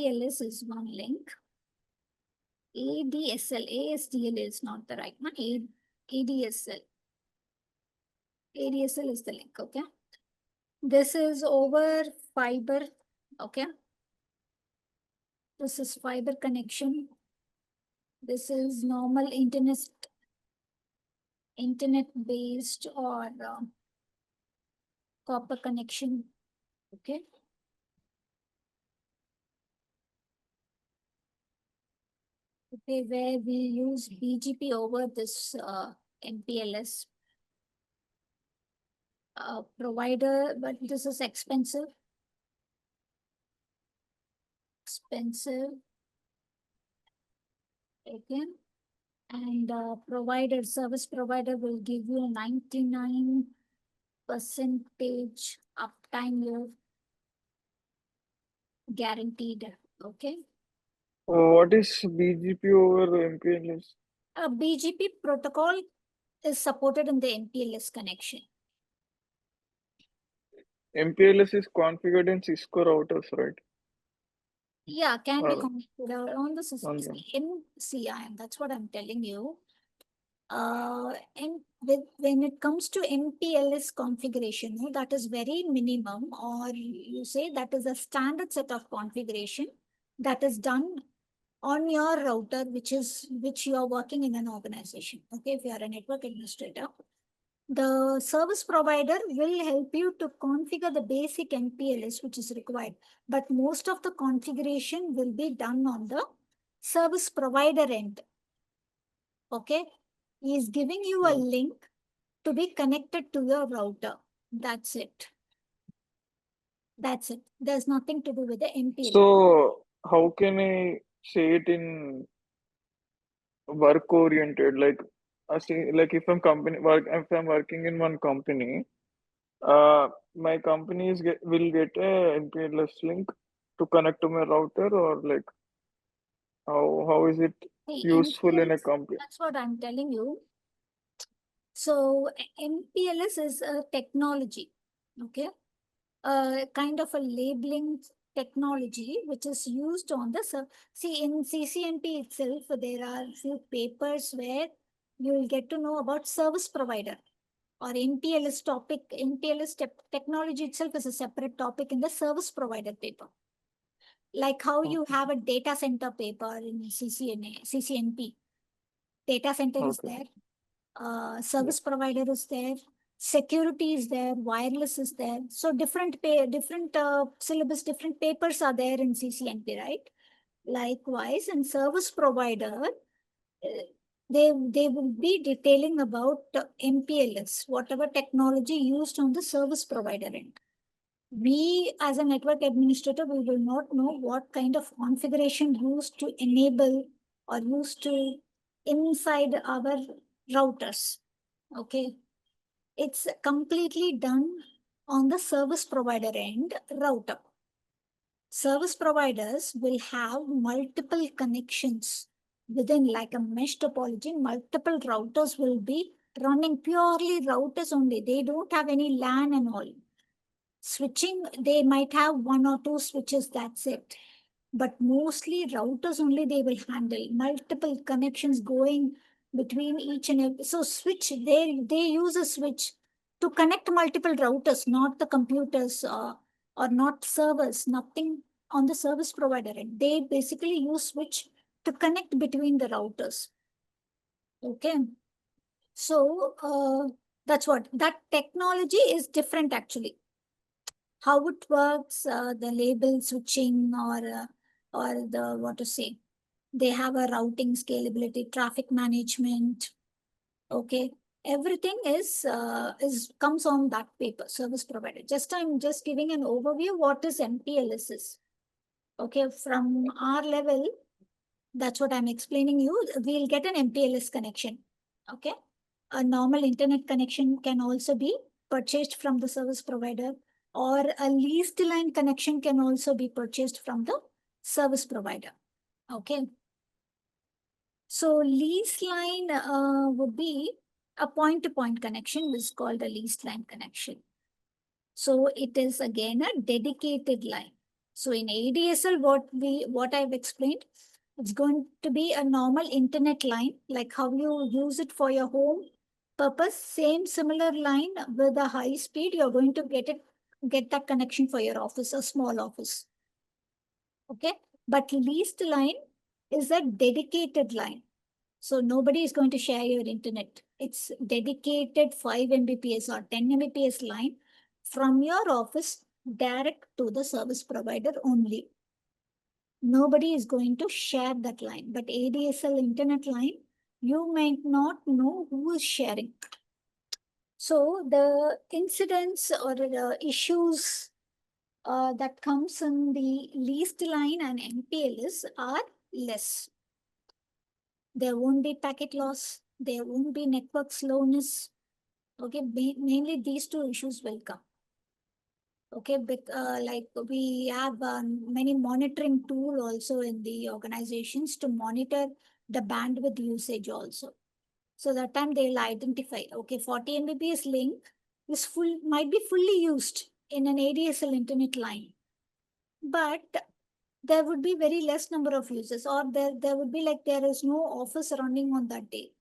MPLS is one link. ADSL, ASDL is not the right one. ADSL. ADSL is the link, okay? This is over fiber, okay? This is fiber connection. This is normal internet-based or copper connection, okay? Okay, where we use BGP over this MPLS provider, but this is expensive. Again, and service provider will give you 99% uptime you're guaranteed, okay? What is BGP over MPLS? BGP protocol is supported in the MPLS connection. MPLS is configured in Cisco routers, right? Yeah, can be configured on the system. Okay. That's what I'm telling you. And when it comes to MPLS configuration, that is very minimum, or you say that is a standard set of configuration that is done on your router, which you are working in an organization. Okay, if you are a network administrator, the service provider will help you to configure the basic MPLS which is required, but most of the configuration will be done on the service provider end. Okay, he is giving you a link to be connected to your router. That's it. That's it. There's nothing to do with the MPLS. So how can I say it in work oriented? Like if I'm working in one company, my companies will get a MPLS link to connect to my router, or like how is it useful in a company? That's what I'm telling you. So MPLS is a technology, okay? Kind of a labeling technology which is used on the in CCNP itself. There are few papers where you will get to know about service provider or MPLS topic. MPLS technology itself is a separate topic in the service provider paper. Like how you have a data center paper in CCNP. Data center is there. Service provider is there, security is there, wireless is there. So different syllabus, different papers are there in CCNP, right? Likewise, in service provider, they will be detailing about MPLS, whatever technology used on the service provider end. We, as a network administrator, we will not know what kind of configuration used to enable or used to inside our routers. Okay. It's completely done on the service provider end router. Service providers will have multiple connections within, like a mesh topology. Multiple routers will be running purely routers only. They don't have any LAN and all. Switching, they might have one or two switches, that's it. But mostly routers only they will handle. Multiple connections going between each and every. So switch, they use a switch to connect multiple routers, not the computers or not servers, nothing on the service provider end. They basically use switch to connect between the routers. Okay. So that's what, that technology is different actually. How it works, the label switching or the, what to say, they have a routing scalability, traffic management. Okay, everything is comes on that paper, service provider. I'm just giving an overview what is MPLS is. Okay, from our level, that's what I'm explaining you. We'll get an MPLS connection. Okay, a normal internet connection can also be purchased from the service provider, or a leased line connection can also be purchased from the service provider. Okay. So leased line would be a point-to-point connection, which is called a leased line connection. So it is again a dedicated line. So in ADSL, what I've explained, it's going to be a normal internet line, like how you use it for your home purpose. Same similar line with a high speed, you're going to get that connection for your office, a small office. Okay, but leased line is a dedicated line. So nobody is going to share your internet. It's dedicated 5 Mbps or 10 Mbps line from your office direct to the service provider only. Nobody is going to share that line. But ADSL internet line, you might not know who is sharing. So the incidents or the issues that comes in the leased line and MPLS are less. There won't be packet loss. There won't be network slowness. Okay, mainly these two issues will come. Okay, like we have many monitoring tool also in the organizations to monitor the bandwidth usage also. So that time they'll identify, okay, 40 Mbps link might be fully used in an ADSL internet line, but there would be very less number of users, or there would be like there is no office running on that day.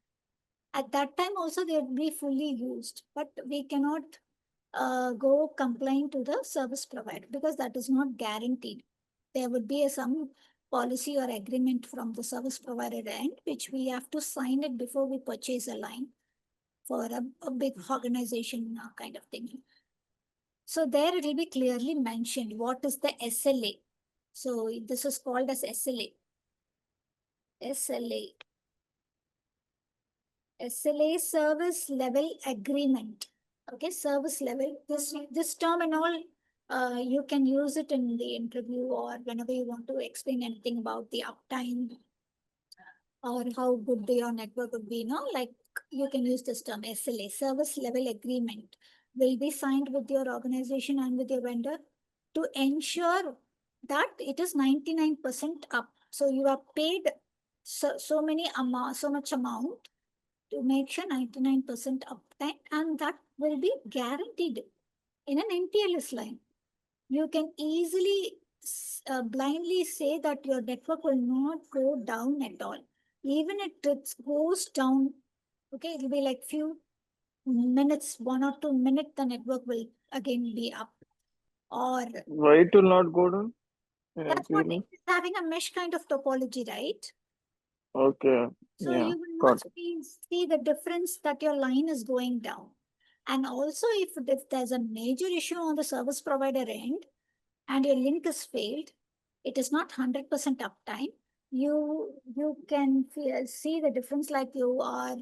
At that time also they would be fully used, but we cannot go complain to the service provider because that is not guaranteed. There would be some policy or agreement from the service provider end, which we have to sign it before we purchase a line for a big organization kind of thing. So there it will be clearly mentioned what is the SLA. So this is called as SLA. SLA. SLA, service level agreement. Okay, service level. This term and all, you can use it in the interview or whenever you want to explain anything about the uptime or how good your network would be. Like you can use this term SLA, service level agreement, will be signed with your organization and with your vendor to ensure that it is 99% up. So you are paid so much amount to make sure 99% uptime, and that will be guaranteed in an MPLS line. You can easily blindly say that your network will not go down at all. Even if it goes down, okay, it will be like few minutes, 1 or 2 minutes, the network will again be up. Or Why it will not go down in that's what MPLS? it's having a mesh kind of topology, right? Okay. So Yeah. you will Got not it. see the difference that your line is going down. And also if there's a major issue on the service provider end and your link is failed, it is not 100% uptime. You can see the difference, like you are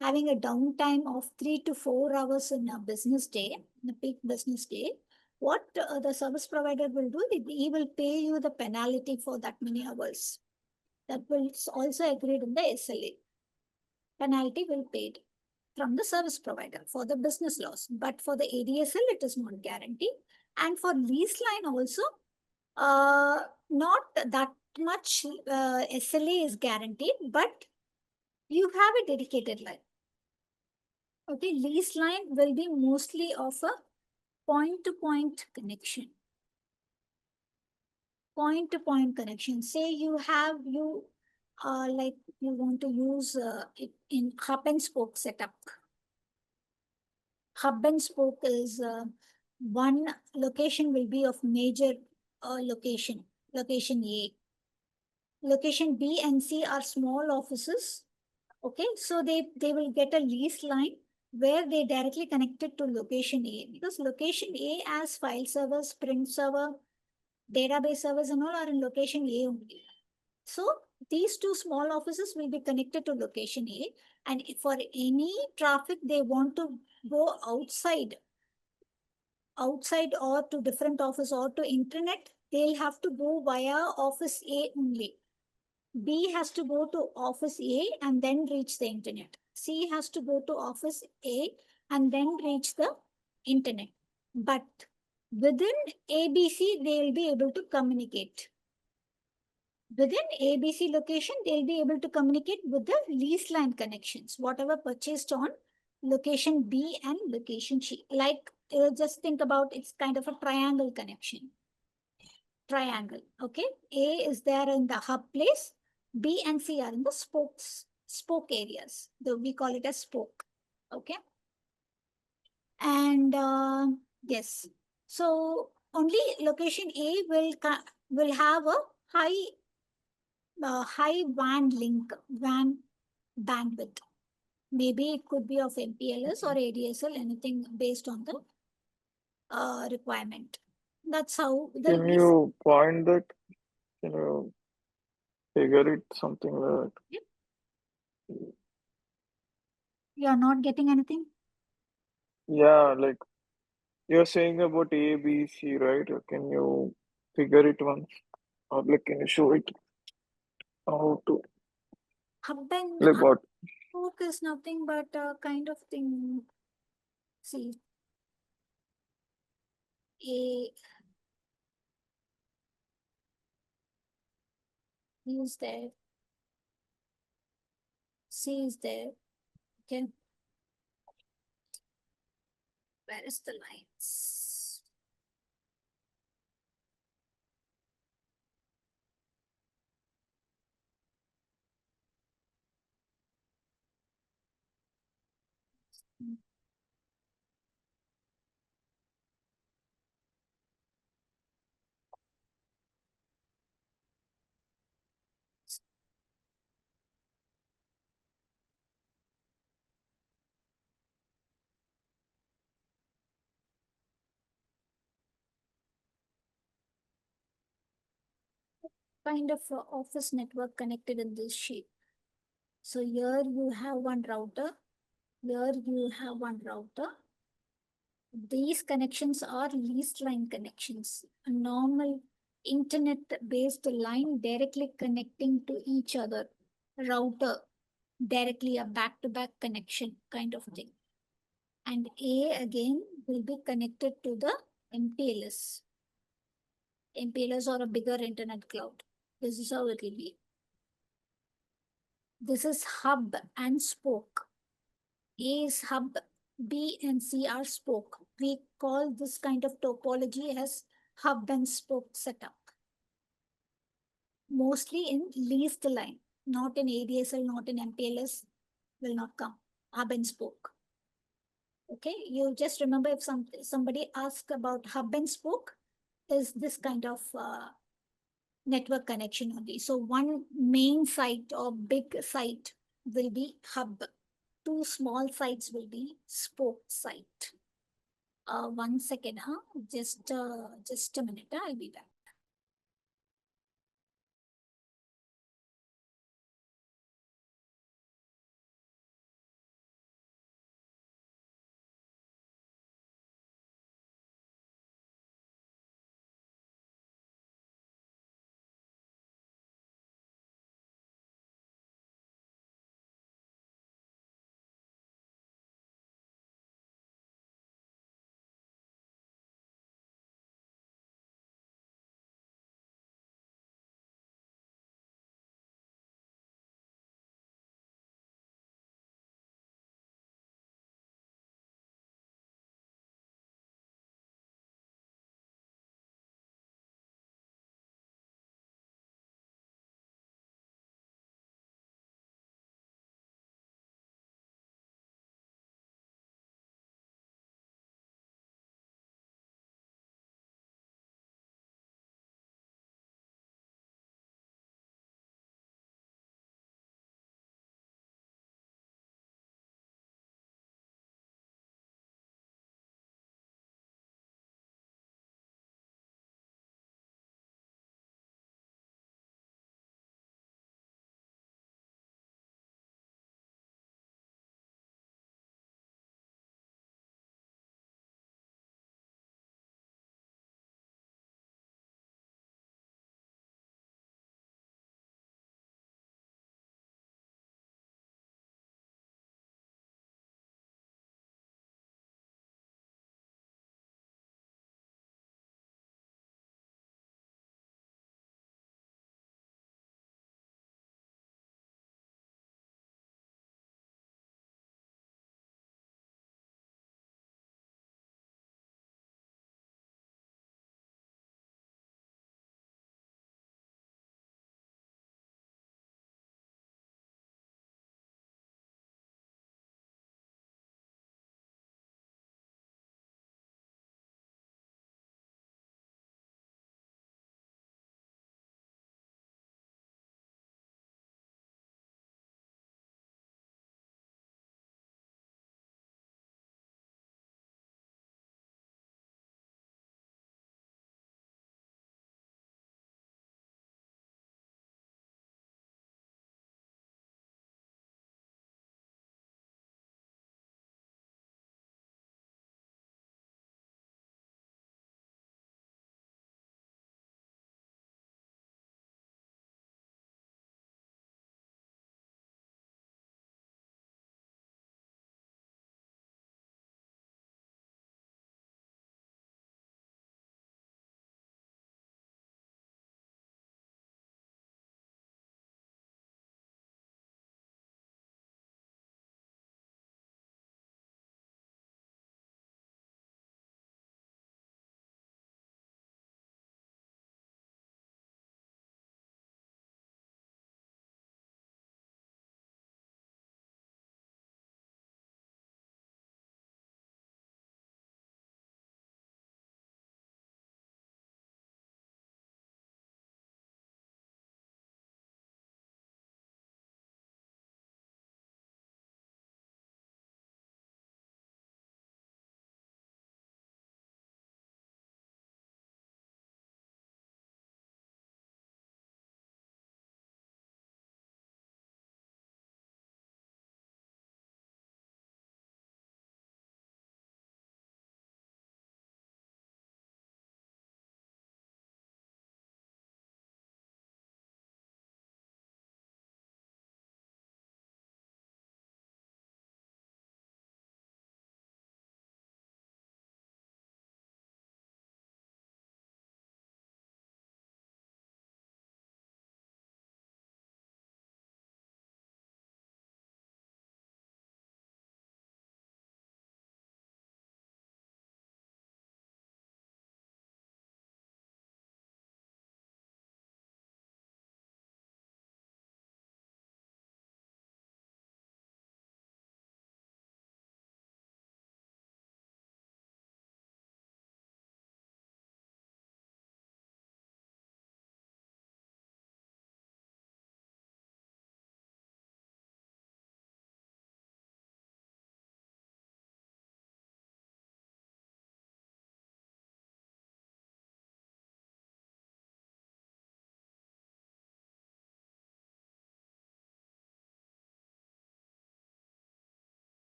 having a downtime of 3 to 4 hours in a business day, in a peak business day. What the service provider will do, he will pay you the penalty for that many hours. That will also agreed in the SLA. Penalty will be paid from the service provider for the business loss. But for the ADSL, it is not guaranteed. And for lease line also, not that much SLA is guaranteed, but you have a dedicated line. Okay, lease line will be mostly of a point-to-point connection. Point-to-point connection. Say you like you want to use it in hub and spoke setup. Hub and spoke is one location will be of major location A. Location B and C are small offices. Okay, so they will get a lease line where they directly connected to location A, because location A as file servers, print server, database servers and all are in location A only. So these two small offices will be connected to location A, and for any traffic they want to go outside or to different office or to internet, they'll have to go via office A only. B has to go to office A and then reach the internet. C has to go to office A and then reach the internet. But within ABC, they will be able to communicate. Within ABC location, they'll be able to communicate with the lease line connections, whatever purchased on location B and location C. Like just think about it's kind of a triangle connection. triangle. Okay, A is there in the hub place, B and C are in the spoke areas. We call it a spoke. Okay, and yes, so only location A will have a high WAN bandwidth. Maybe it could be of MPLS or ADSL, anything based on the requirement. That's how the Can you point that? Can you figure it something like that? You are not getting anything? Yeah, like you're saying about A, B, C, right? Can you figure it once? Or like can you show it how to Hub and like what? spoke is nothing but a kind of thing. See, A is there, C is there. Okay, where is the lines? Kind of office network connected in this shape. So here you have one router. Here you have one router. These connections are leased line connections. A normal internet-based line directly connecting to each other. Router, directly a back-to-back connection kind of thing. And A again will be connected to the MPLS. MPLS or a bigger internet cloud. This is how it will be. This is hub and spoke. A is hub, B and C are spoke. We call this kind of topology as hub and spoke setup. Mostly in leased line, not in ADSL, not in MPLS, will not come. Hub and spoke. Okay, you just remember if somebody asks about hub and spoke, is this kind of network connection only. So one main site or big site will be hub. Two small sites will be spoke site. 1 second, huh? Just a minute. I'll be back.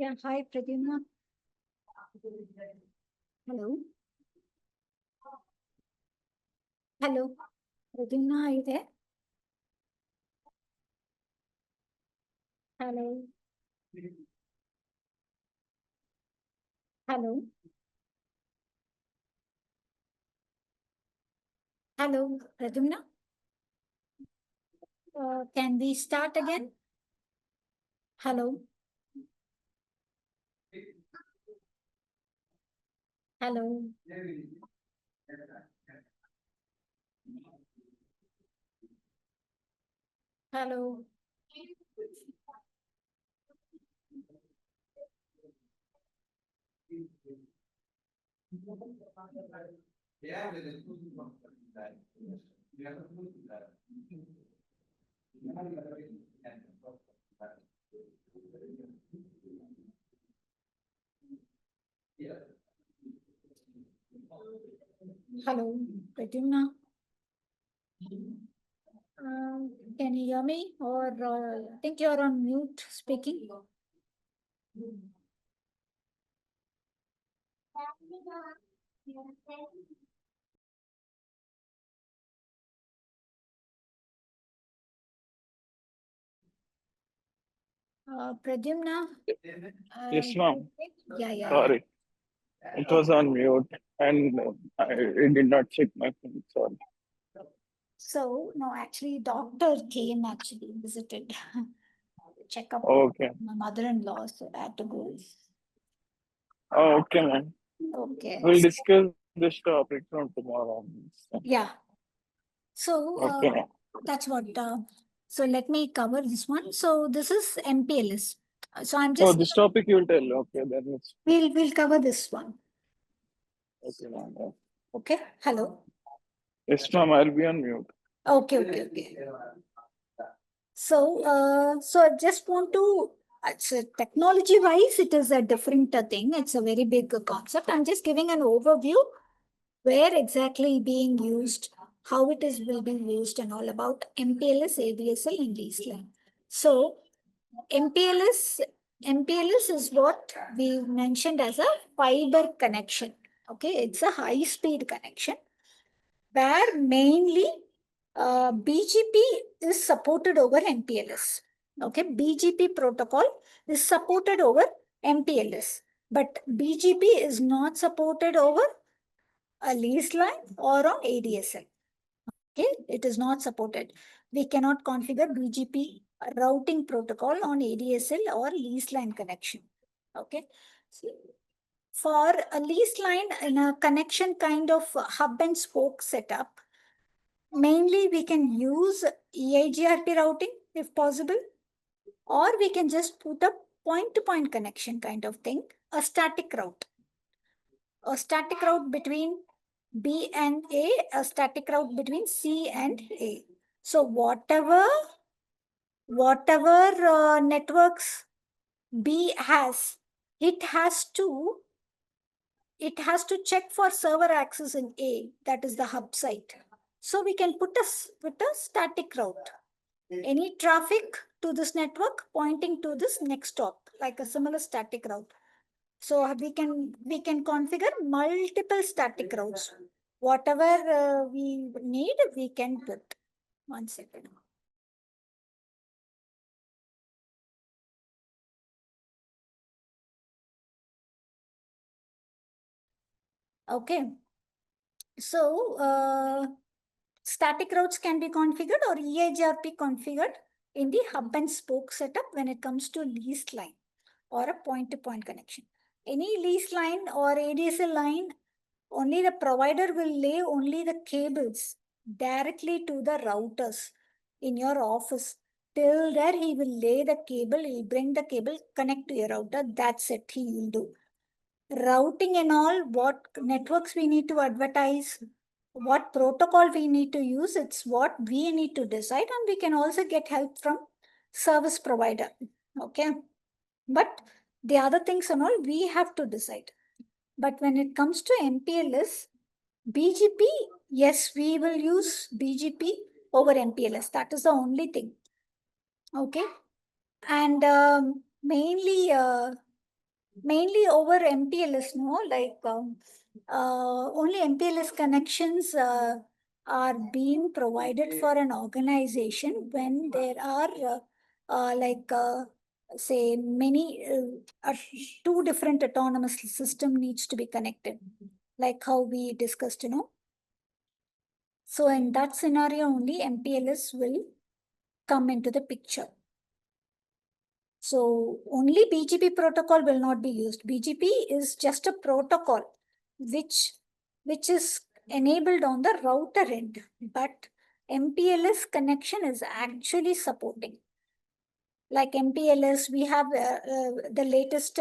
Yeah, hi, Pradyumna. Hello. Hello. Pradyumna, are you there? Hello. Hello. Hello, Pradyumna. Can we start again? Hello. Hello. Hello. Hello, Pradyumna. Can you hear me? Or I think you're on mute speaking. Pradyumna. Yes, ma'am. Yeah. Sorry, it was on mute and I did not check my phone. Sorry. So, no, actually, doctor came actually, visited, check up Okay. my mother-in-law, so I had to go. Oh, okay, ma'am. Okay. We'll discuss this topic from tomorrow. Yeah. So, Okay, ma'am. that's what, so let me cover this one. So this is MPLS. So I'm Oh, just, this topic you will tell. Okay, then it's we'll cover this one. okay, ma'am. Okay. Hello. Yes, ma'am. I'll be on mute. Okay. So I just want to, technology wise, it is a different thing. It's a very big concept. I'm just giving an overview where exactly being used, how it is will be used, and all about MPLS, ADSL, and lease line. So MPLS is what we mentioned as a fiber connection. Okay, it's a high speed connection where mainly BGP is supported over MPLS. Okay, BGP protocol is supported over MPLS, but BGP is not supported over a lease line or on ADSL. Okay, it is not supported. We cannot configure BGP routing protocol on ADSL or lease line connection. Okay, so for a lease line in a connection kind of hub and spoke setup, mainly we can use EIGRP routing if possible, or we can just put a point-to-point connection kind of thing, a static route between B and a static route between C and A. So whatever networks B has, it has to check for server access in A, that is the hub site. So we can put a static route. Any traffic to this network pointing to this next stop, like a similar static route. So we can configure multiple static routes. Whatever we need, we can put. 1 second. Okay. So static routes can be configured or EIGRP configured in the hub and spoke setup when it comes to lease line or a point-to-point connection. Any lease line or ADSL line, only the provider will lay only the cables directly to the routers in your office. Till there, he will lay the cable, he'll bring the cable, connect to your router. That's it, he will do. Routing and all, what networks we need to advertise, what protocol we need to use, it's what we need to decide, and we can also get help from service provider. Okay. But the other things and all, we have to decide. But when it comes to MPLS, BGP, yes, we will use BGP over MPLS. That is the only thing. Okay. And mainly mainly over MPLS, no? Like only MPLS connections are being provided for an organization when there are say many two different autonomous system needs to be connected, like how we discussed, So in that scenario only MPLS will come into the picture. So only BGP protocol will not be used. BGP is just a protocol which is enabled on the router end, but MPLS connection is actually supporting. Like MPLS, we have the latest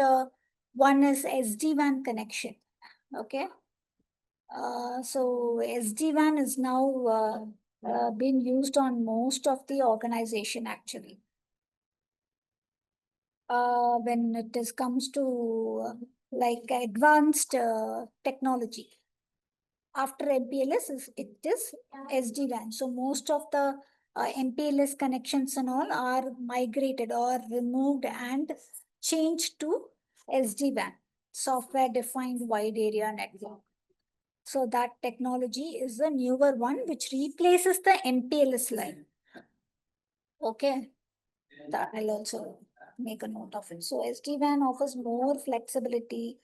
one is SD-WAN connection. Okay. So SD-WAN is now being used on most of the organization actually. When it comes to like advanced technology. After MPLS, it is SD-WAN. So most of the MPLS connections and all are migrated or removed and changed to SD-WAN, software defined wide area network. So that technology is the newer one which replaces the MPLS line. Okay. That I'll also make a note of it. So SD-WAN offers more flexibility,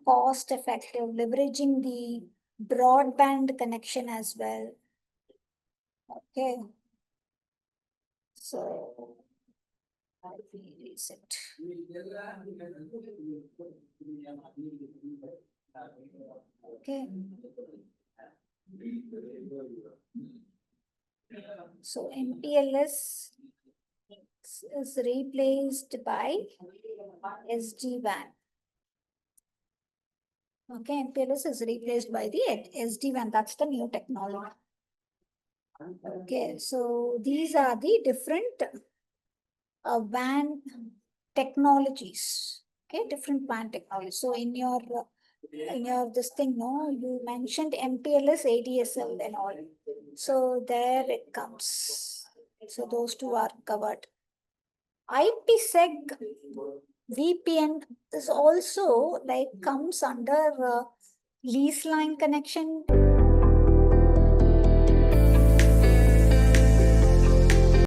cost effective, leveraging the broadband connection as well. Okay. So I'll reset. Okay. So MPLS is replaced by SD-WAN. Okay, MPLS is replaced by the SD-WAN. That's the new technology. Okay, so these are the different WAN technologies. Okay, different WAN technologies. So in your this thing, no, you mentioned MPLS, ADSL and all. So there it comes. So those two are covered. IPsec VPN is also like comes under lease line connection.